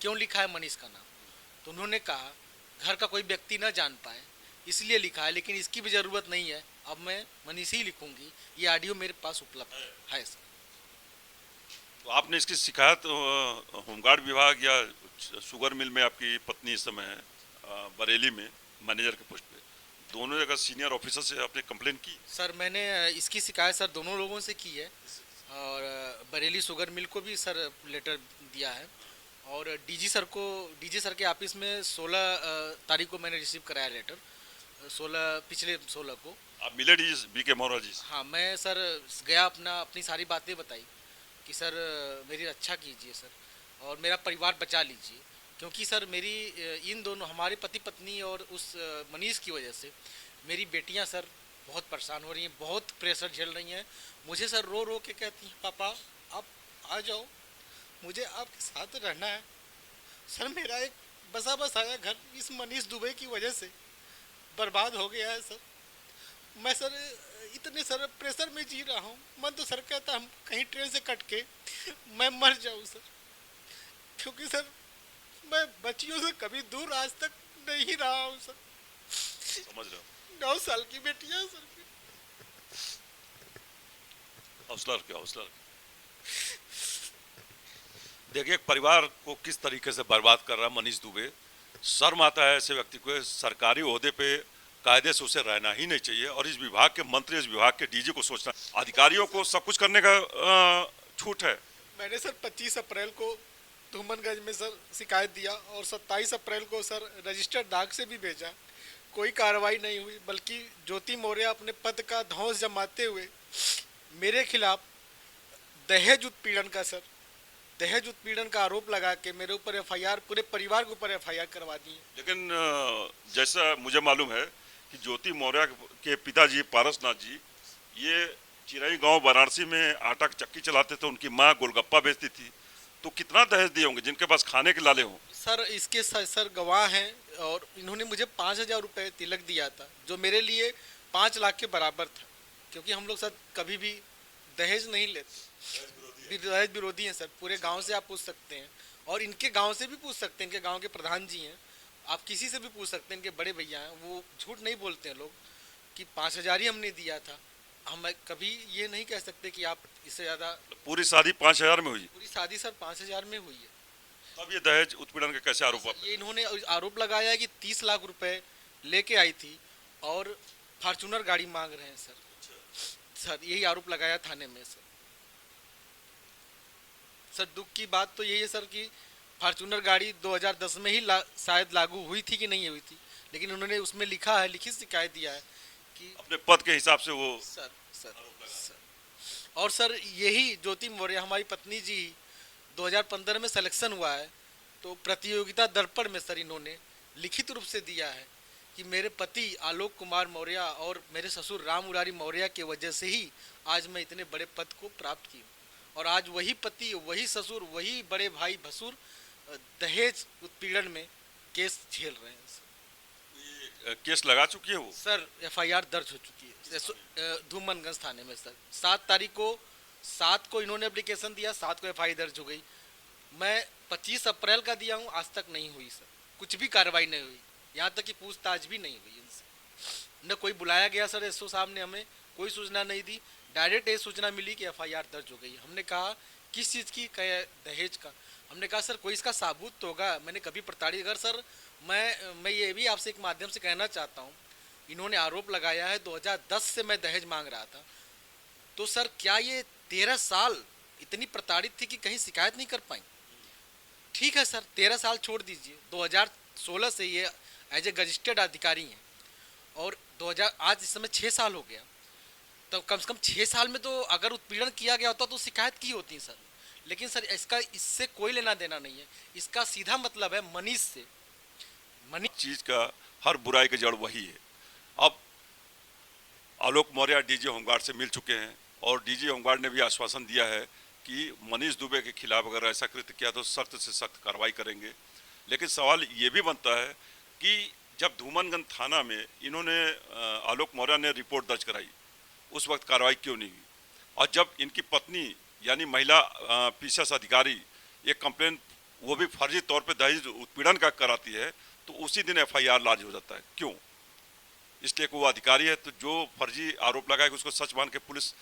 क्यों लिखा है मनीष का नाम? तो उन्होंने कहा घर का कोई व्यक्ति न जान पाए इसलिए लिखा है, लेकिन इसकी भी ज़रूरत नहीं है, अब मैं मनीष ही लिखूंगी। ये ऑडियो मेरे पास उपलब्ध है सर। तो आपने इसकी शिकायत होमगार्ड विभाग या शुगर मिल में, आपकी पत्नी इस समय है बरेली में मैनेजर के पोस्ट पे, दोनों जगह सीनियर ऑफिसर से आपने कंप्लेन की? सर मैंने इसकी शिकायत सर दोनों लोगों से की है, और बरेली शुगर मिल को भी सर लेटर दिया है, और डीजी सर के ऑफिस में 16 तारीख को मैंने रिसीव कराया लेटर, 16 को। आप मिले डी बी के मौर्य जी से? हाँ, मैं सर गया, अपनी सारी बातें बताई कि सर मेरी रक्षा कीजिए सर, और मेरा परिवार बचा लीजिए, क्योंकि सर मेरी इन दोनों हमारे पति पत्नी और उस मनीष की वजह से मेरी बेटियां सर बहुत परेशान हो रही हैं, बहुत प्रेशर झेल रही हैं। मुझे सर रो रो के कहती हैं पापा आप आ जाओ, मुझे आपके साथ रहना है। सर मेरा एक बसा बसाया घर इस मनीष दुबे की वजह से बर्बाद हो गया है सर। मैं सर इतने सर प्रेशर में जी रहा हूँ, मन तो सर कहता हम कहीं ट्रेन से कट के मैं मर जाऊँ सर, क्योंकि सर मैं बच्चियों से कभी दूर आज तक नहीं रहा हूँ सर। समझ रहे हो? 9 साल की बेटियां सर। हौसला रखें, हौसला रखें। देखिए, एक परिवार को किस तरीके से बर्बाद कर रहा मनीष दुबे। शर्म आता है ऐसे व्यक्ति को, सरकारी ओहदे पे कायदे से उसे रहना ही नहीं चाहिए, और इस विभाग के मंत्री, इस विभाग के डीजी को सोचना, अधिकारियों को सब कुछ करने का छूट है। मैंने सर 25 अप्रैल को धूमनगंज में सर शिकायत दिया, और 27 अप्रैल को सर रजिस्टर्ड डाक से भी भेजा, कोई कार्रवाई नहीं हुई, बल्कि ज्योति मौर्य अपने पद का धौंस जमाते हुए मेरे खिलाफ दहेज उत्पीड़न का आरोप लगा के मेरे ऊपर एफआईआर, पूरे परिवार के ऊपर एफआईआर करवा दी है। लेकिन जैसा मुझे मालूम है कि ज्योति मौर्य के पिताजी पारसनाथ जी, ये चिरई गांव वाराणसी में आटा की चक्की चलाते थे, उनकी माँ गोलगप्पा बेचती थी, तो कितना दहेज दिए होंगे जिनके पास खाने के लाले हों? सर इसके सर गवाह हैं, और इन्होंने मुझे 5,000 रुपये तिलक दिया था, जो मेरे लिए 5 लाख के बराबर था, क्योंकि हम लोग सर कभी भी दहेज नहीं लेते, दहेज विरोधी हैं सर। पूरे गांव से आप पूछ सकते हैं, और इनके गांव से भी पूछ सकते हैं, इनके गांव के प्रधान जी हैं, आप किसी से भी पूछ सकते हैं, इनके बड़े भैया हैं, वो झूठ नहीं बोलते हैं लोग कि 5,000 ही हमने दिया था। हम कभी ये नहीं कह सकते कि आप इससे ज़्यादा। पूरी शादी 5,000 में हुई? पूरी शादी सर 5,000 में हुई है। तब ये दहेज उत्पीड़न के कैसे आरोप? ये इन्होंने आरोप लगाया है कि 30 लाख रुपए लेके आई थी और फॉर्चूनर गाड़ी मांग रहे हैं सर यही आरोप लगाया थाने में सर। दुख की बात तो यही है सर कि फॉर्चूनर गाड़ी 2010 में ही शायद लागू हुई थी कि नहीं हुई थी, लेकिन उन्होंने उसमें लिखा है, लिखित शिकायत दिया है कि अपने पद के हिसाब से वो सर। और सर यही ज्योति मौर्य हमारी पत्नी जी 2015 में सिलेक्शन हुआ है, तो प्रतियोगिता दर्पण में सर इन्होंने लिखित रूप से दिया है कि मेरे पति आलोक कुमार मौर्य और मेरे ससुर राम मुरारी मौर्य के वजह से ही आज मैं इतने बड़े पद को प्राप्त की हूँ, और आज वही पति, वही ससुर, वही बड़े भाई भसुर दहेज उत्पीड़न में केस झेल रहे हैं सर। केस लगा चुकी है वो? सर एफआईआर दर्ज हो चुकी है धूमनगंज थाने में सर। 7 को इन्होंने एप्लीकेशन दिया, 7 को एफआईआर दर्ज हो गई। मैं 25 अप्रैल का दिया हूँ, आज तक नहीं हुई सर, कुछ भी कार्रवाई नहीं हुई, यहाँ तक कि पूछताछ भी नहीं हुई इनसे। न कोई बुलाया गया सर, एसओ साहब ने हमें कोई सूचना नहीं दी, डायरेक्ट ये सूचना मिली कि एफआईआर दर्ज हो गई। हमने कहा किस चीज़ की? कहे दहेज का। हमने कहा सर कोई इसका साबुत तो होगा, मैंने कभी प्रताड़ित। अगर सर मैं ये भी आपसे एक माध्यम से कहना चाहता हूँ, इन्होंने आरोप लगाया है 2010 से मैं दहेज मांग रहा था, तो सर क्या ये 13 साल इतनी प्रताड़ित थी कि कहीं शिकायत नहीं कर पाई? ठीक है सर, 13 साल छोड़ दीजिए, 2016 से ये एज ए रजिस्टर्ड अधिकारी हैं, और 2000 आज इस समय 6 साल हो गया, तो कम से कम 6 साल में तो अगर उत्पीड़न किया गया होता तो शिकायत की होती सर। लेकिन सर इससे कोई लेना देना नहीं है, इसका सीधा मतलब है मनीष से। मनीष चीज का हर बुराई की जड़ वही है। अब आलोक मौर्य डीजी होमगार्ड से मिल चुके हैं, और डीजी होमगार्ड ने भी आश्वासन दिया है कि मनीष दुबे के खिलाफ अगर ऐसा कृत्य किया तो सख्त से सख्त कार्रवाई करेंगे। लेकिन सवाल ये भी बनता है कि जब धूमनगंज थाना में इन्होंने आलोक मौर्य ने रिपोर्ट दर्ज कराई, उस वक्त कार्रवाई क्यों नहीं हुई? और जब इनकी पत्नी यानी महिला पीसीएस अधिकारी ये कंप्लेन वो भी फर्जी तौर पे दहेज उत्पीड़न का कराती है तो उसी दिन एफआईआर लॉन्च हो जाता है। क्यों? इसलिए कि वो अधिकारी है, तो जो फर्जी आरोप लगाएगा उसको सच मान के पुलिस